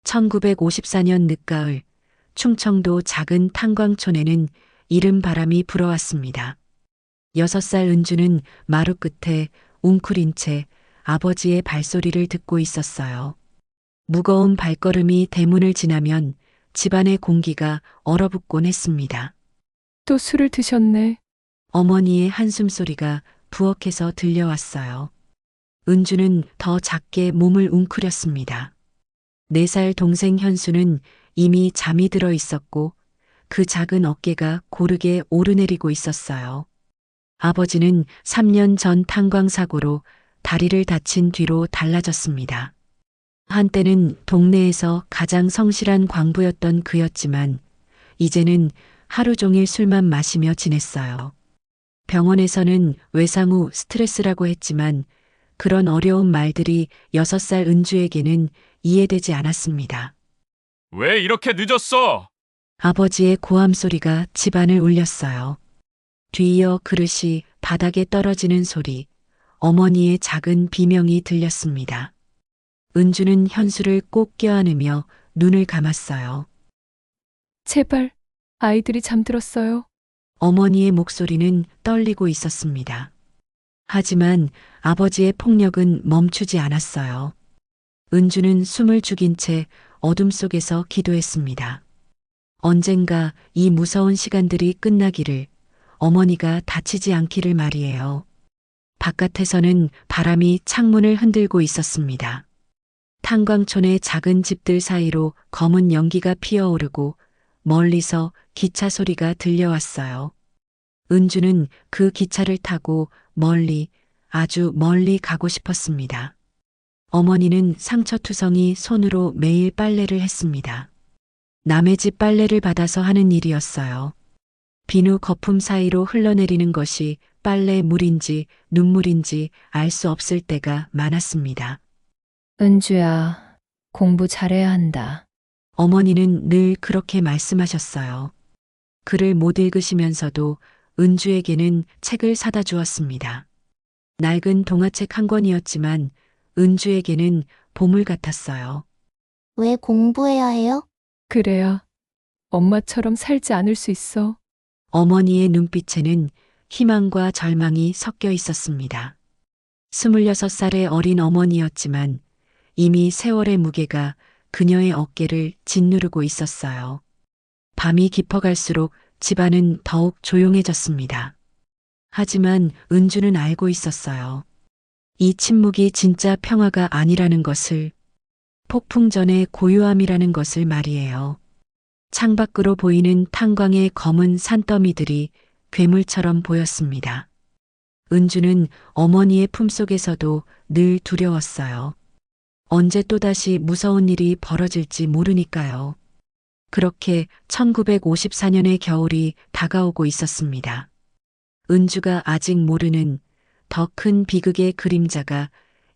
1954년 늦가을 충청도 작은 탄광촌에는 이른 바람이 불어왔습니다. 6살 은주는 마루 끝에 웅크린 채 아버지의 발소리를 듣고 있었어요. 무거운 발걸음이 대문을 지나면 집안의 공기가 얼어붙곤 했습니다. 또 술을 드셨네. 어머니의 한숨소리가 부엌에서 들려왔어요. 은주는 더 작게 몸을 웅크렸습니다. 4살 동생 현수는 이미 잠이 들어 있었고 그 작은 어깨가 고르게 오르내리고 있었어요. 아버지는 3년 전 탄광사고로 다리를 다친 뒤로 달라졌습니다. 한때는 동네에서 가장 성실한 광부였던 그였지만 이제는 하루 종일 술만 마시며 지냈어요. 병원에서는 외상 후 스트레스라고 했지만 그런 어려운 말들이 6살 은주에게는 이해되지 않았습니다. 왜 이렇게 늦었어? 아버지의 고함 소리가 집안을 울렸어요. 뒤이어 그릇이 바닥에 떨어지는 소리, 어머니의 작은 비명이 들렸습니다. 은주는 현수를 꼭 껴안으며 눈을 감았어요. 제발, 아이들이 잠들었어요. 어머니의 목소리는 떨리고 있었습니다. 하지만 아버지의 폭력은 멈추지 않았어요. 은주는 숨을 죽인 채 어둠 속에서 기도했습니다. 언젠가 이 무서운 시간들이 끝나기를, 어머니가 다치지 않기를 말이에요. 바깥에서는 바람이 창문을 흔들고 있었습니다. 탄광촌의 작은 집들 사이로 검은 연기가 피어오르고 멀리서 기차 소리가 들려왔어요. 은주는 그 기차를 타고 멀리, 아주 멀리 가고 싶었습니다. 어머니는 상처투성이 손으로 매일 빨래를 했습니다. 남의 집 빨래를 받아서 하는 일이었어요. 비누 거품 사이로 흘러내리는 것이 빨래 물인지 눈물인지 알 수 없을 때가 많았습니다. 은주야, 공부 잘해야 한다. 어머니는 늘 그렇게 말씀하셨어요. 글을 못 읽으시면서도 은주에게는 책을 사다 주었습니다. 낡은 동화책 한 권이었지만 은주에게는 보물 같았어요. 왜 공부해야 해요? 그래야 엄마처럼 살지 않을 수 있어. 어머니의 눈빛에는 희망과 절망이 섞여 있었습니다. 26살의 어린 어머니였지만 이미 세월의 무게가 그녀의 어깨를 짓누르고 있었어요. 밤이 깊어갈수록 집안은 더욱 조용해졌습니다. 하지만 은주는 알고 있었어요. 이 침묵이 진짜 평화가 아니라는 것을, 폭풍 전의 고요함이라는 것을 말이에요. 창밖으로 보이는 탄광의 검은 산더미들이 괴물처럼 보였습니다. 은주는 어머니의 품속에서도 늘 두려웠어요. 언제 또다시 무서운 일이 벌어질지 모르니까요. 그렇게 1954년의 겨울이 다가오고 있었습니다. 은주가 아직 모르는 더 큰 비극의 그림자가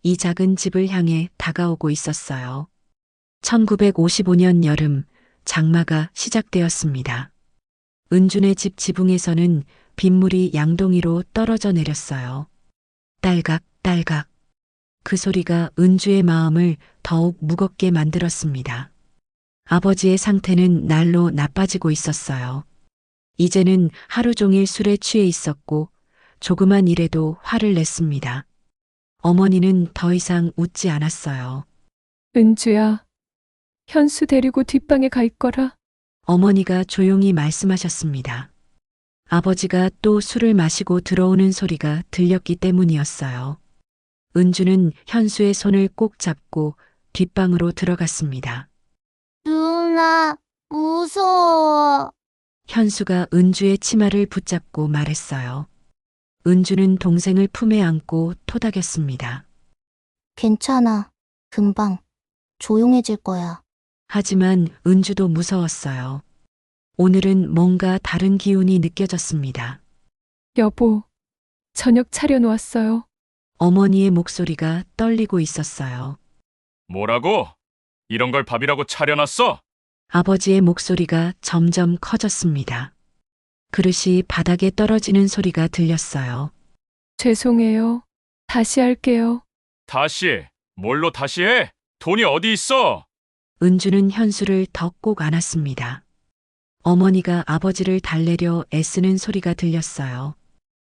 이 작은 집을 향해 다가오고 있었어요. 1955년 여름, 장마가 시작되었습니다. 은준의 집 지붕에서는 빗물이 양동이로 떨어져 내렸어요. 딸각, 딸각. 그 소리가 은주의 마음을 더욱 무겁게 만들었습니다. 아버지의 상태는 날로 나빠지고 있었어요. 이제는 하루 종일 술에 취해 있었고 조그만 일에도 화를 냈습니다. 어머니는 더 이상 웃지 않았어요. 은주야, 현수 데리고 뒷방에 가 있거라. 어머니가 조용히 말씀하셨습니다. 아버지가 또 술을 마시고 들어오는 소리가 들렸기 때문이었어요. 은주는 현수의 손을 꼭 잡고 뒷방으로 들어갔습니다. 누나, 무서워. 현수가 은주의 치마를 붙잡고 말했어요. 은주는 동생을 품에 안고 토닥였습니다. 괜찮아. 금방 조용해질 거야. 하지만 은주도 무서웠어요. 오늘은 뭔가 다른 기운이 느껴졌습니다. 여보, 저녁 차려놓았어요. 어머니의 목소리가 떨리고 있었어요. 뭐라고? 이런 걸 밥이라고 차려놨어? 아버지의 목소리가 점점 커졌습니다. 그릇이 바닥에 떨어지는 소리가 들렸어요. 죄송해요. 다시 할게요. 다시? 뭘로 다시 해? 돈이 어디 있어? 은주는 현수를 더 꼭 안았습니다. 어머니가 아버지를 달래려 애쓰는 소리가 들렸어요.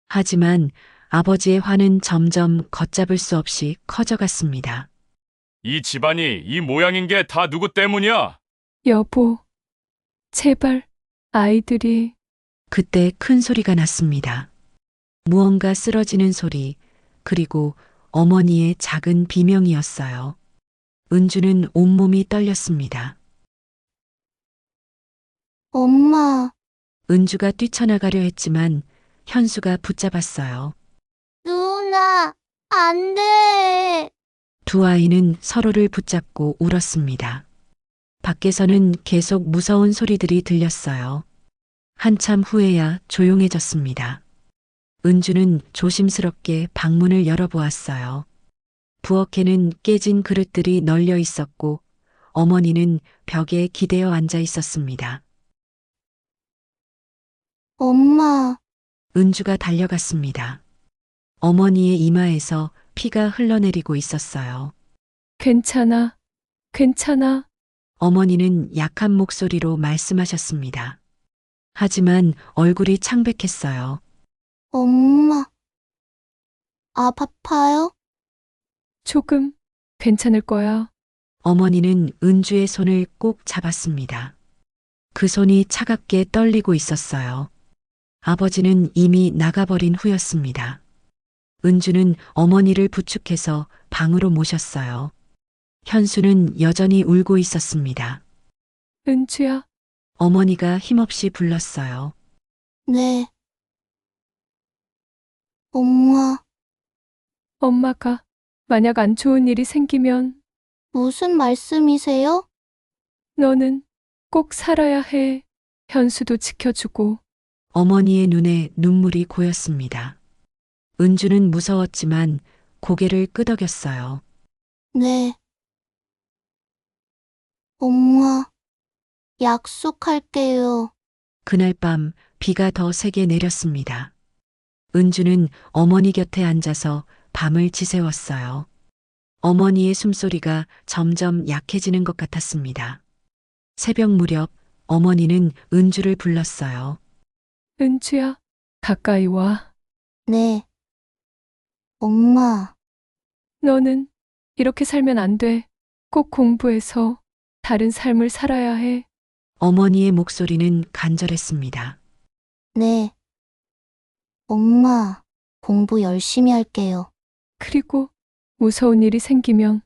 하지만 아버지의 화는 점점 걷잡을 수 없이 커져갔습니다. 이 집안이 이 모양인 게 다 누구 때문이야? 여보, 제발, 아이들이. 그때 큰 소리가 났습니다. 무언가 쓰러지는 소리, 그리고 어머니의 작은 비명이었어요. 은주는 온몸이 떨렸습니다. 엄마, 은주가 뛰쳐나가려 했지만 현수가 붙잡았어요. 누나, 안 돼. 두 아이는 서로를 붙잡고 울었습니다. 밖에서는 계속 무서운 소리들이 들렸어요. 한참 후에야 조용해졌습니다. 은주는 조심스럽게 방문을 열어보았어요. 부엌에는 깨진 그릇들이 널려 있었고 어머니는 벽에 기대어 앉아 있었습니다. 엄마, 은주가 달려갔습니다. 어머니의 이마에서 피가 흘러내리고 있었어요. 괜찮아, 괜찮아. 어머니는 약한 목소리로 말씀하셨습니다. 하지만 얼굴이 창백했어요. 엄마. 아파요? 조금 괜찮을 거야. 어머니는 은주의 손을 꼭 잡았습니다. 그 손이 차갑게 떨리고 있었어요. 아버지는 이미 나가버린 후였습니다. 은주는 어머니를 부축해서 방으로 모셨어요. 현수는 여전히 울고 있었습니다. 은주야, 어머니가 힘없이 불렀어요. 네. 엄마, 엄마가 만약 안 좋은 일이 생기면 무슨 말씀이세요? 너는 꼭 살아야 해. 현수도 지켜주고. 어머니의 눈에 눈물이 고였습니다. 은주는 무서웠지만 고개를 끄덕였어요. 네. 엄마, 약속할게요. 그날 밤 비가 더 세게 내렸습니다. 은주는 어머니 곁에 앉아서 밤을 지새웠어요. 어머니의 숨소리가 점점 약해지는 것 같았습니다. 새벽 무렵 어머니는 은주를 불렀어요. 은주야, 가까이 와. 네. 엄마, 너는 이렇게 살면 안 돼. 꼭 공부해서 다른 삶을 살아야 해. 어머니의 목소리는 간절했습니다. 네. 엄마, 공부 열심히 할게요. 그리고 무서운 일이 생기면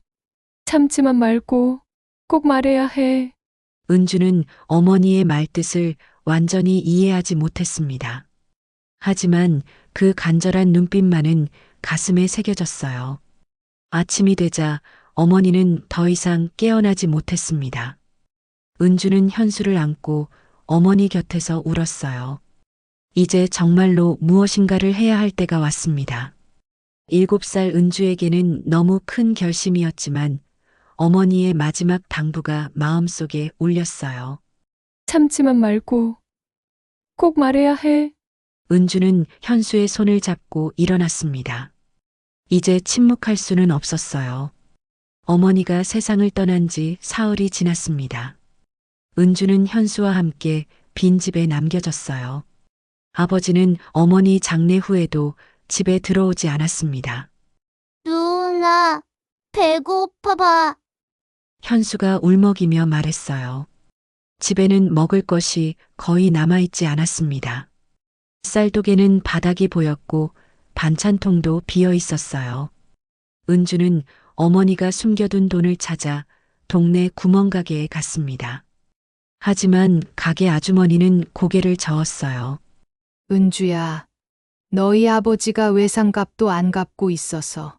참지만 말고 꼭 말해야 해. 은주는 어머니의 말뜻을 완전히 이해하지 못했습니다. 하지만 그 간절한 눈빛만은 가슴에 새겨졌어요. 아침이 되자 어머니는 더 이상 깨어나지 못했습니다. 은주는 현수를 안고 어머니 곁에서 울었어요. 이제 정말로 무엇인가를 해야 할 때가 왔습니다. 7살 은주에게는 너무 큰 결심이었지만 어머니의 마지막 당부가 마음속에 울렸어요. 참지만 말고 꼭 말해야 해. 은주는 현수의 손을 잡고 일어났습니다. 이제 침묵할 수는 없었어요. 어머니가 세상을 떠난 지 사흘이 지났습니다. 은주는 현수와 함께 빈집에 남겨졌어요. 아버지는 어머니 장례 후에도 집에 들어오지 않았습니다. 누나, 배고파봐. 현수가 울먹이며 말했어요. 집에는 먹을 것이 거의 남아있지 않았습니다. 쌀독에는 바닥이 보였고 반찬통도 비어 있었어요. 은주는 어머니가 숨겨둔 돈을 찾아 동네 구멍가게에 갔습니다. 하지만 가게 아주머니는 고개를 저었어요. 은주야, 너희 아버지가 외상값도 안 갚고 있어서.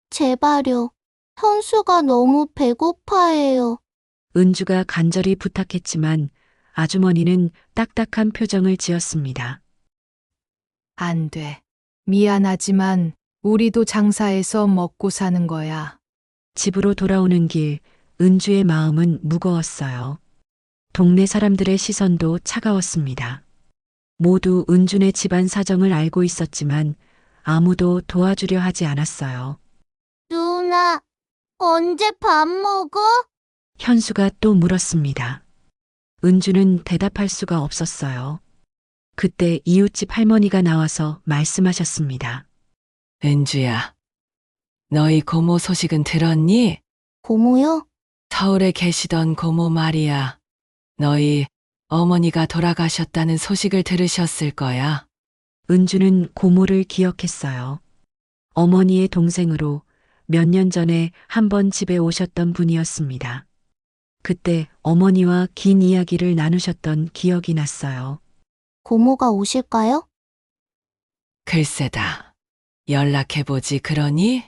제발요. 현수가 너무 배고파해요. 은주가 간절히 부탁했지만 아주머니는 딱딱한 표정을 지었습니다. 안 돼. 미안하지만 우리도 장사해서 먹고 사는 거야. 집으로 돌아오는 길 은주의 마음은 무거웠어요. 동네 사람들의 시선도 차가웠습니다. 모두 은주네 집안 사정을 알고 있었지만 아무도 도와주려 하지 않았어요. 누나, 언제 밥 먹어? 현수가 또 물었습니다. 은주는 대답할 수가 없었어요. 그때 이웃집 할머니가 나와서 말씀하셨습니다. 은주야, 너희 고모 소식은 들었니? 고모요? 서울에 계시던 고모 말이야. 너희 어머니가 돌아가셨다는 소식을 들으셨을 거야. 은주는 고모를 기억했어요. 어머니의 동생으로 몇 년 전에 한 번 집에 오셨던 분이었습니다. 그때 어머니와 긴 이야기를 나누셨던 기억이 났어요. 고모가 오실까요? 글쎄다. 연락해보지 그러니?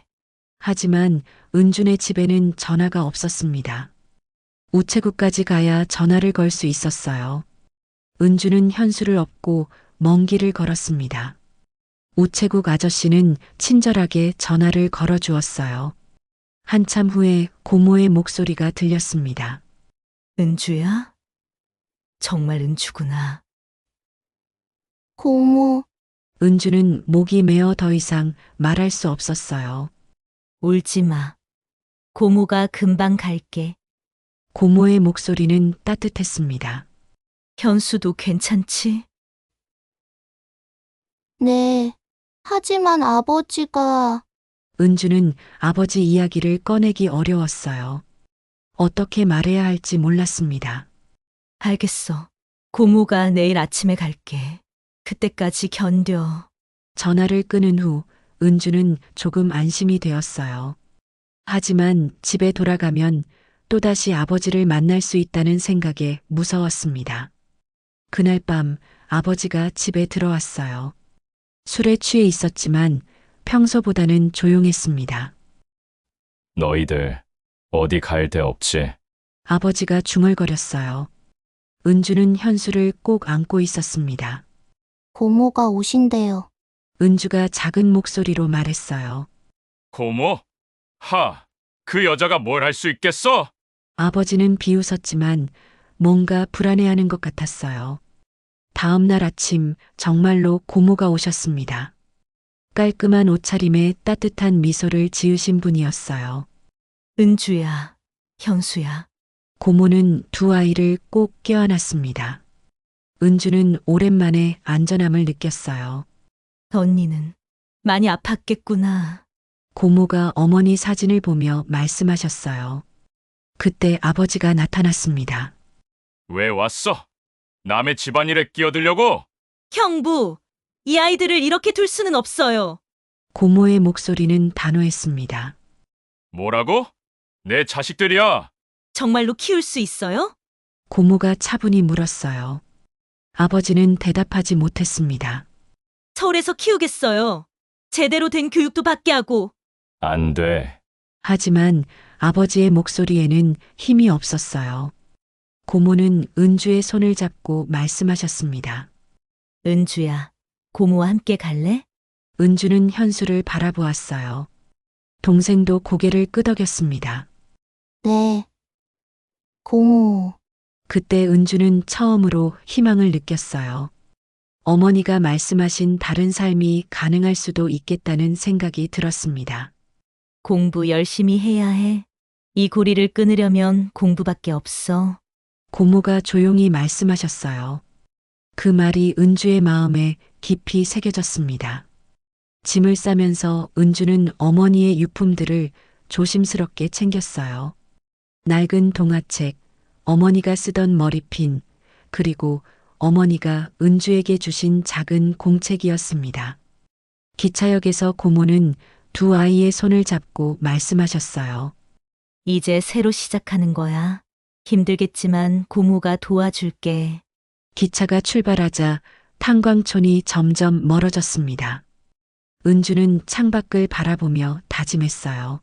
하지만 은준의 집에는 전화가 없었습니다. 우체국까지 가야 전화를 걸 수 있었어요. 은주는 현수를 업고 먼 길을 걸었습니다. 우체국 아저씨는 친절하게 전화를 걸어주었어요. 한참 후에 고모의 목소리가 들렸습니다. 은주야? 정말 은주구나. 고모, 은주는 목이 메어 더 이상 말할 수 없었어요. 울지 마. 고모가 금방 갈게. 고모의 목소리는 따뜻했습니다. 현수도 괜찮지? 네. 하지만 아버지가 은주는 아버지 이야기를 꺼내기 어려웠어요. 어떻게 말해야 할지 몰랐습니다. 알겠어. 고모가 내일 아침에 갈게. 그때까지 견뎌. 전화를 끊은 후 은주는 조금 안심이 되었어요. 하지만 집에 돌아가면 또다시 아버지를 만날 수 있다는 생각에 무서웠습니다. 그날 밤 아버지가 집에 들어왔어요. 술에 취해 있었지만 평소보다는 조용했습니다. 너희들 어디 갈 데 없지? 아버지가 중얼거렸어요. 은주는 현수를 꼭 안고 있었습니다. 고모가 오신대요. 은주가 작은 목소리로 말했어요. 고모? 그 여자가 뭘 할 수 있겠어? 아버지는 비웃었지만 뭔가 불안해하는 것 같았어요. 다음 날 아침 정말로 고모가 오셨습니다. 깔끔한 옷차림에 따뜻한 미소를 지으신 분이었어요. 은주야, 현수야. 고모는 두 아이를 꼭 껴안았습니다. 은주는 오랜만에 안전함을 느꼈어요. 언니는 많이 아팠겠구나. 고모가 어머니 사진을 보며 말씀하셨어요. 그때 아버지가 나타났습니다. 왜 왔어? 남의 집안일에 끼어들려고? 형부, 이 아이들을 이렇게 둘 수는 없어요. 고모의 목소리는 단호했습니다. 뭐라고? 내 자식들이야. 정말로 키울 수 있어요? 고모가 차분히 물었어요. 아버지는 대답하지 못했습니다. 서울에서 키우겠어요. 제대로 된 교육도 받게 하고. 안 돼. 하지만 아버지의 목소리에는 힘이 없었어요. 고모는 은주의 손을 잡고 말씀하셨습니다. 은주야, 고모와 함께 갈래? 은주는 현수를 바라보았어요. 동생도 고개를 끄덕였습니다. 네. 고모, 그때 은주는 처음으로 희망을 느꼈어요. 어머니가 말씀하신 다른 삶이 가능할 수도 있겠다는 생각이 들었습니다. 공부 열심히 해야 해. 이 고리를 끊으려면 공부밖에 없어. 고모가 조용히 말씀하셨어요. 그 말이 은주의 마음에 깊이 새겨졌습니다. 짐을 싸면서 은주는 어머니의 유품들을 조심스럽게 챙겼어요. 낡은 동화책, 어머니가 쓰던 머리핀, 그리고 어머니가 은주에게 주신 작은 공책이었습니다. 기차역에서 고모는 두 아이의 손을 잡고 말씀하셨어요. 이제 새로 시작하는 거야. 힘들겠지만 고모가 도와줄게. 기차가 출발하자 탄광촌이 점점 멀어졌습니다. 은주는 창밖을 바라보며 다짐했어요.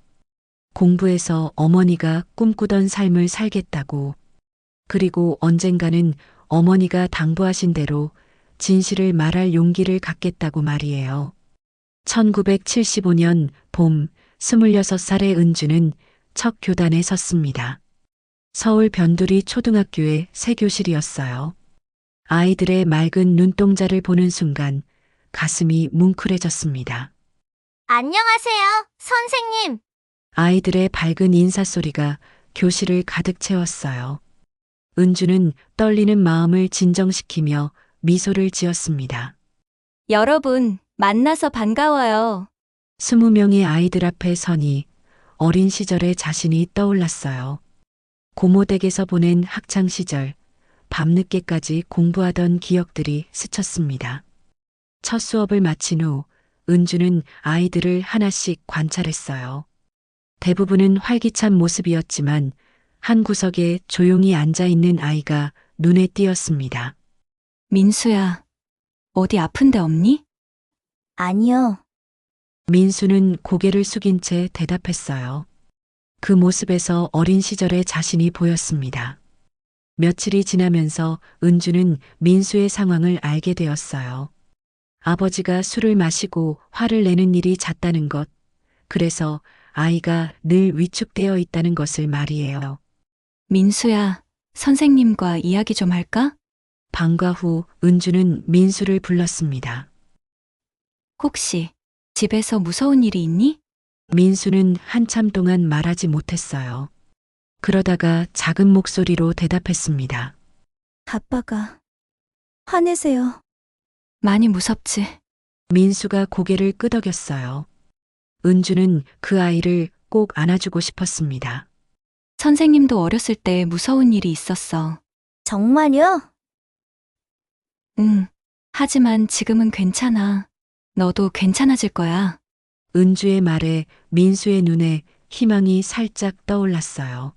공부해서 어머니가 꿈꾸던 삶을 살겠다고. 그리고 언젠가는 어머니가 당부하신 대로 진실을 말할 용기를 갖겠다고 말이에요. 1975년 봄 26살의 은주는 첫 교단에 섰습니다. 서울 변두리 초등학교의 새 교실이었어요. 아이들의 맑은 눈동자를 보는 순간 가슴이 뭉클해졌습니다. 안녕하세요, 선생님. 아이들의 밝은 인사소리가 교실을 가득 채웠어요. 은주는 떨리는 마음을 진정시키며 미소를 지었습니다. 여러분, 만나서 반가워요. 20명의 아이들 앞에 서니 어린 시절의 자신이 떠올랐어요. 고모댁에서 보낸 학창 시절, 밤늦게까지 공부하던 기억들이 스쳤습니다. 첫 수업을 마친 후 은주는 아이들을 하나씩 관찰했어요. 대부분은 활기찬 모습이었지만 한 구석에 조용히 앉아 있는 아이가 눈에 띄었습니다. 민수야, 어디 아픈 데 없니? 아니요. 민수는 고개를 숙인 채 대답했어요. 그 모습에서 어린 시절의 자신이 보였습니다. 며칠이 지나면서 은주는 민수의 상황을 알게 되었어요. 아버지가 술을 마시고 화를 내는 일이 잦다는 것, 그래서 아이가 늘 위축되어 있다는 것을 말이에요. 민수야, 선생님과 이야기 좀 할까? 방과 후 은주는 민수를 불렀습니다. 혹시 집에서 무서운 일이 있니? 민수는 한참 동안 말하지 못했어요. 그러다가 작은 목소리로 대답했습니다. 아빠가 화내세요. 많이 무섭지? 민수가 고개를 끄덕였어요. 은주는 그 아이를 꼭 안아주고 싶었습니다. 선생님도 어렸을 때 무서운 일이 있었어. 정말요? 응. 하지만 지금은 괜찮아. 너도 괜찮아질 거야. 은주의 말에 민수의 눈에 희망이 살짝 떠올랐어요.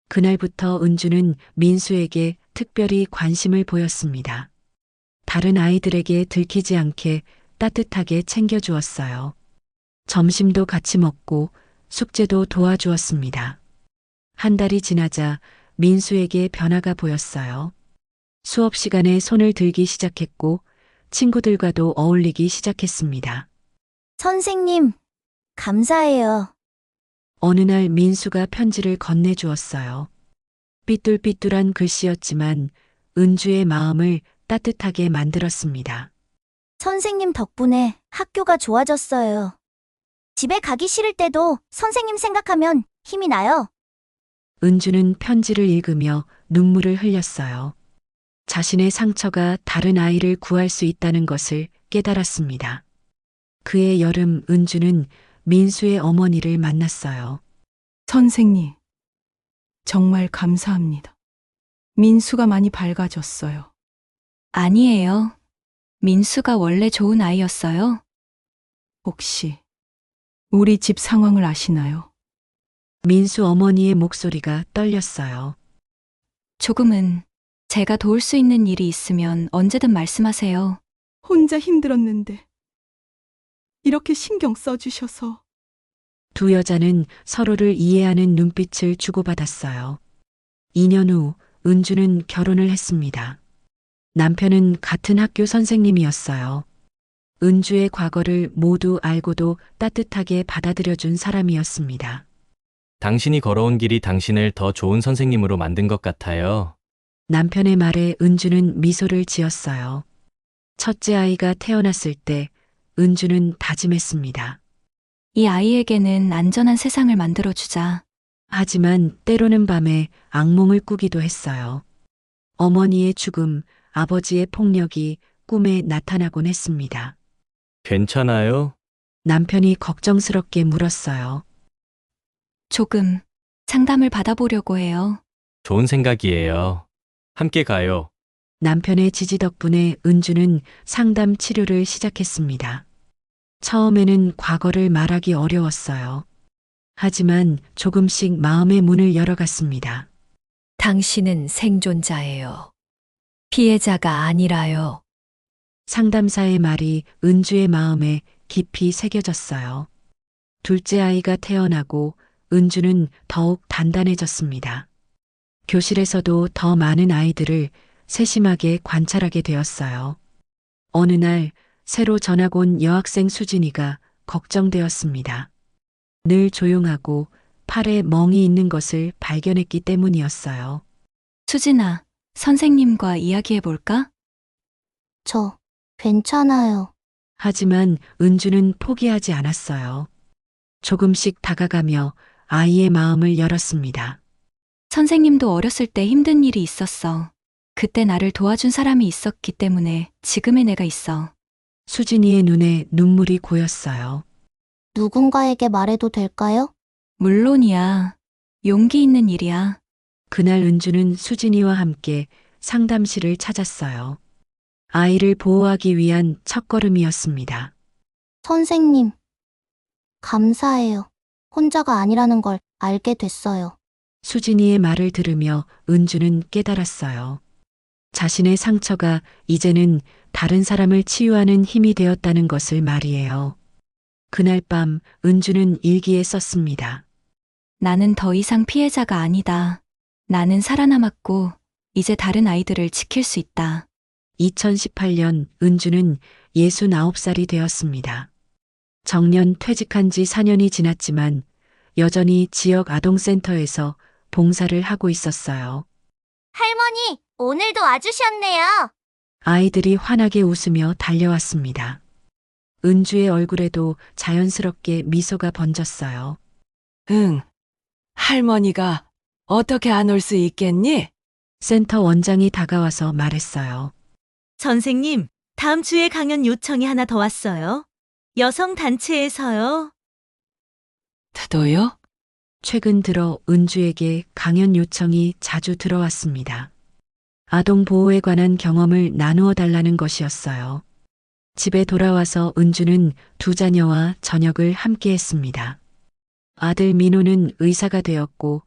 그날부터 은주는 민수에게 특별히 관심을 보였습니다. 다른 아이들에게 들키지 않게 따뜻하게 챙겨주었어요. 점심도 같이 먹고 숙제도 도와주었습니다. 한 달이 지나자 민수에게 변화가 보였어요. 수업 시간에 손을 들기 시작했고 친구들과도 어울리기 시작했습니다. 선생님, 감사해요. 어느 날 민수가 편지를 건네주었어요. 삐뚤삐뚤한 글씨였지만 은주의 마음을 따뜻하게 만들었습니다. 선생님 덕분에 학교가 좋아졌어요. 집에 가기 싫을 때도 선생님 생각하면 힘이 나요. 은주는 편지를 읽으며 눈물을 흘렸어요. 자신의 상처가 다른 아이를 구할 수 있다는 것을 깨달았습니다. 그해 여름 은주는 민수의 어머니를 만났어요. 선생님, 정말 감사합니다. 민수가 많이 밝아졌어요. 아니에요. 민수가 원래 좋은 아이였어요. 혹시 우리 집 상황을 아시나요? 민수 어머니의 목소리가 떨렸어요. 조금은 제가 도울 수 있는 일이 있으면 언제든 말씀하세요. 혼자 힘들었는데 이렇게 신경 써주셔서. 두 여자는 서로를 이해하는 눈빛을 주고받았어요. 2년 후 은주는 결혼을 했습니다. 남편은 같은 학교 선생님이었어요. 은주의 과거를 모두 알고도 따뜻하게 받아들여준 사람이었습니다. 당신이 걸어온 길이 당신을 더 좋은 선생님으로 만든 것 같아요. 남편의 말에 은주는 미소를 지었어요. 첫째 아이가 태어났을 때 은주는 다짐했습니다. 이 아이에게는 안전한 세상을 만들어주자. 하지만 때로는 밤에 악몽을 꾸기도 했어요. 어머니의 죽음, 아버지의 폭력이 꿈에 나타나곤 했습니다. 괜찮아요? 남편이 걱정스럽게 물었어요. 조금 상담을 받아보려고 해요. 좋은 생각이에요. 함께 가요. 남편의 지지 덕분에 은주는 상담 치료를 시작했습니다. 처음에는 과거를 말하기 어려웠어요. 하지만 조금씩 마음의 문을 열어갔습니다. 당신은 생존자예요. 피해자가 아니라요. 상담사의 말이 은주의 마음에 깊이 새겨졌어요. 둘째 아이가 태어나고 은주는 더욱 단단해졌습니다. 교실에서도 더 많은 아이들을 세심하게 관찰하게 되었어요. 어느 날 새로 전학 온 여학생 수진이가 걱정되었습니다. 늘 조용하고 팔에 멍이 있는 것을 발견했기 때문이었어요. 수진아, 선생님과 이야기해볼까? 저 괜찮아요. 하지만 은주는 포기하지 않았어요. 조금씩 다가가며 아이의 마음을 열었습니다. 선생님도 어렸을 때 힘든 일이 있었어. 그때 나를 도와준 사람이 있었기 때문에 지금의 내가 있어. 수진이의 눈에 눈물이 고였어요. 누군가에게 말해도 될까요? 물론이야. 용기 있는 일이야. 그날 은주는 수진이와 함께 상담실을 찾았어요. 아이를 보호하기 위한 첫걸음이었습니다. 선생님, 감사해요. 혼자가 아니라는 걸 알게 됐어요. 수진이의 말을 들으며 은주는 깨달았어요. 자신의 상처가 이제는 다른 사람을 치유하는 힘이 되었다는 것을 말이에요. 그날 밤 은주는 일기에 썼습니다. 나는 더 이상 피해자가 아니다. 나는 살아남았고 이제 다른 아이들을 지킬 수 있다. 2018년 은주는 69살이 되었습니다. 정년 퇴직한 지 4년이 지났지만 여전히 지역 아동센터에서 봉사를 하고 있었어요. 할머니, 오늘도 와주셨네요. 아이들이 환하게 웃으며 달려왔습니다. 은주의 얼굴에도 자연스럽게 미소가 번졌어요. 응. 할머니가 어떻게 안 올 수 있겠니? 센터 원장이 다가와서 말했어요. 선생님, 다음 주에 강연 요청이 하나 더 왔어요. 여성 단체에서요. 또요? 최근 들어 은주에게 강연 요청이 자주 들어왔습니다. 아동 보호에 관한 경험을 나누어 달라는 것이었어요. 집에 돌아와서 은주는 두 자녀와 저녁을 함께 했습니다. 아들 민호는 의사가 되었고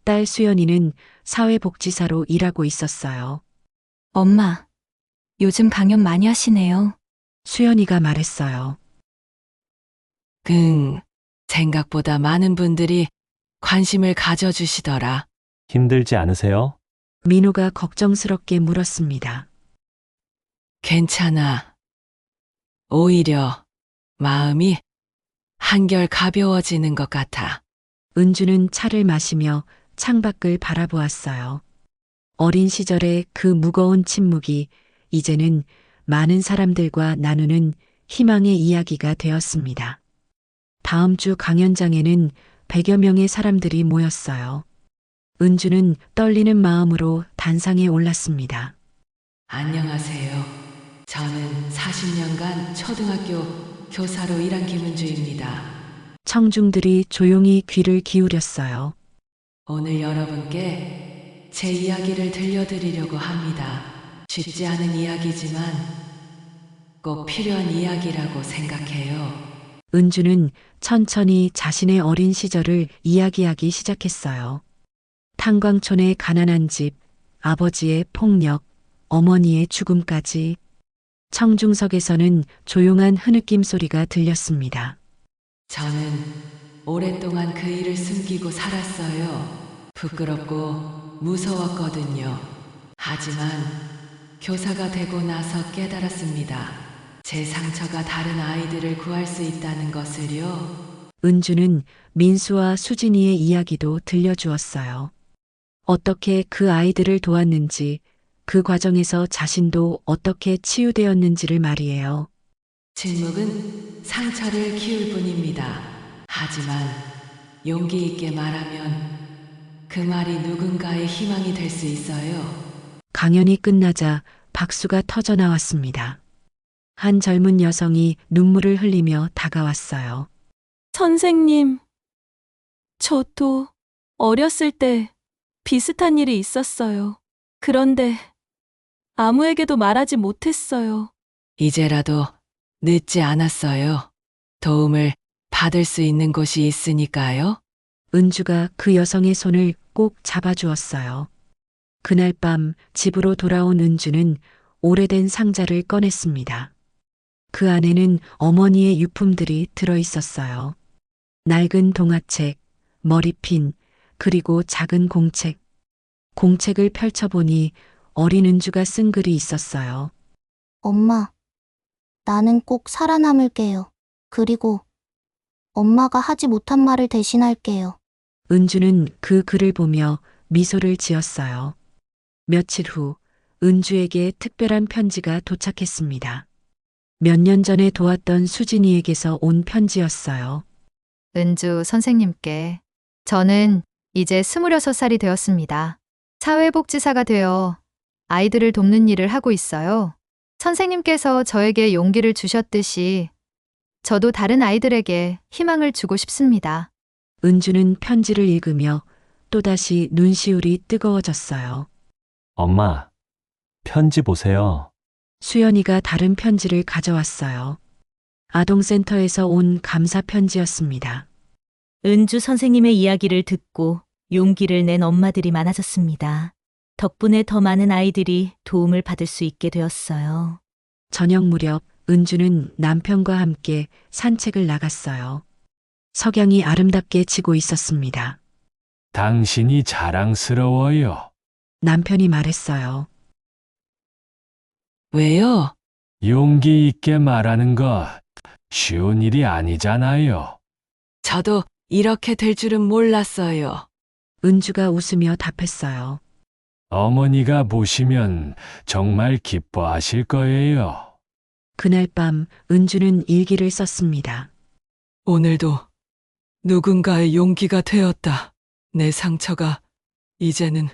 딸 수연이는 사회복지사로 일하고 있었어요. 엄마, 요즘 강연 많이 하시네요. 수연이가 말했어요. 생각보다 많은 분들이 관심을 가져주시더라. 힘들지 않으세요? 민호가 걱정스럽게 물었습니다. 괜찮아. 오히려 마음이 한결 가벼워지는 것 같아. 은주는 차를 마시며 창밖을 바라보았어요. 어린 시절의 그 무거운 침묵이 이제는 많은 사람들과 나누는 희망의 이야기가 되었습니다. 다음 주 강연장에는 100여 명의 사람들이 모였어요. 은주는 떨리는 마음으로 단상에 올랐습니다. 안녕하세요. 저는 40년간 초등학교 교사로 일한 김은주입니다. 청중들이 조용히 귀를 기울였어요. 오늘 여러분께 제 이야기를 들려드리려고 합니다. 쉽지 않은 이야기지만 꼭 필요한 이야기라고 생각해요. 은주는 천천히 자신의 어린 시절을 이야기하기 시작했어요. 탄광촌의 가난한 집, 아버지의 폭력, 어머니의 죽음까지. 청중석에서는 조용한 흐느낌 소리가 들렸습니다. 저는 오랫동안 그 일을 숨기고 살았어요. 부끄럽고 무서웠거든요. 하지만 교사가 되고 나서 깨달았습니다. 제 상처가 다른 아이들을 구할 수 있다는 것을요. 은주는 민수와 수진이의 이야기도 들려주었어요. 어떻게 그 아이들을 도왔는지, 그 과정에서 자신도 어떻게 치유되었는지를 말이에요. 침묵은 상처를 키울 뿐입니다. 하지만 용기 있게 말하면 그 말이 누군가의 희망이 될 수 있어요. 강연이 끝나자 박수가 터져 나왔습니다. 한 젊은 여성이 눈물을 흘리며 다가왔어요. 선생님, 저도 어렸을 때 비슷한 일이 있었어요. 그런데 아무에게도 말하지 못했어요. 이제라도 늦지 않았어요. 도움을 받을 수 있는 곳이 있으니까요. 은주가 그 여성의 손을 꼭 잡아주었어요. 그날 밤 집으로 돌아온 은주는 오래된 상자를 꺼냈습니다. 그 안에는 어머니의 유품들이 들어 있었어요. 낡은 동화책, 머리핀, 그리고 작은 공책. 공책을 펼쳐보니 어린 은주가 쓴 글이 있었어요. 엄마, 나는 꼭 살아남을게요. 그리고 엄마가 하지 못한 말을 대신할게요. 은주는 그 글을 보며 미소를 지었어요. 며칠 후 은주에게 특별한 편지가 도착했습니다. 몇 년 전에 도왔던 수진이에게서 온 편지였어요. 은주 선생님께 저는 이제 26살이 되었습니다. 사회복지사가 되어 아이들을 돕는 일을 하고 있어요. 선생님께서 저에게 용기를 주셨듯이 저도 다른 아이들에게 희망을 주고 싶습니다. 은주는 편지를 읽으며 또다시 눈시울이 뜨거워졌어요. 엄마, 편지 보세요. 수연이가 다른 편지를 가져왔어요. 아동센터에서 온 감사 편지였습니다. 은주 선생님의 이야기를 듣고 용기를 낸 엄마들이 많아졌습니다. 덕분에 더 많은 아이들이 도움을 받을 수 있게 되었어요. 저녁 무렵 은주는 남편과 함께 산책을 나갔어요. 석양이 아름답게 지고 있었습니다. 당신이 자랑스러워요. 남편이 말했어요. 왜요? 용기 있게 말하는 거 쉬운 일이 아니잖아요. 저도 이렇게 될 줄은 몰랐어요. 은주가 웃으며 답했어요. 어머니가 보시면 정말 기뻐하실 거예요. 그날 밤 은주는 일기를 썼습니다. 오늘도 누군가의 용기가 되었다. 내 상처가 이제는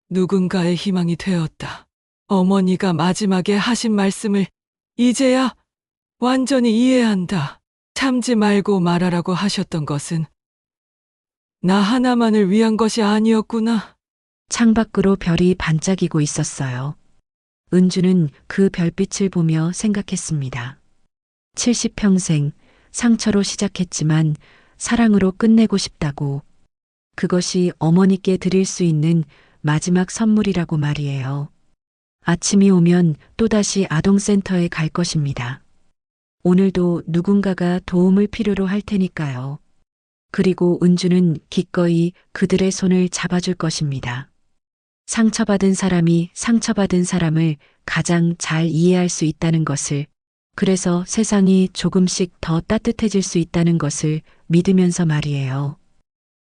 누군가의 희망이 되었다. 어머니가 마지막에 하신 말씀을 이제야 완전히 이해한다. 참지 말고 말하라고 하셨던 것은 나 하나만을 위한 것이 아니었구나. 창밖으로 별이 반짝이고 있었어요. 은주는 그 별빛을 보며 생각했습니다. 70평생 상처로 시작했지만 사랑으로 끝내고 싶다고. 그것이 어머니께 드릴 수 있는 마지막 선물이라고 말이에요. 아침이 오면 또다시 아동센터에 갈 것입니다. 오늘도 누군가가 도움을 필요로 할 테니까요. 그리고 은주는 기꺼이 그들의 손을 잡아줄 것입니다. 상처받은 사람이 상처받은 사람을 가장 잘 이해할 수 있다는 것을, 그래서 세상이 조금씩 더 따뜻해질 수 있다는 것을 믿으면서 말이에요.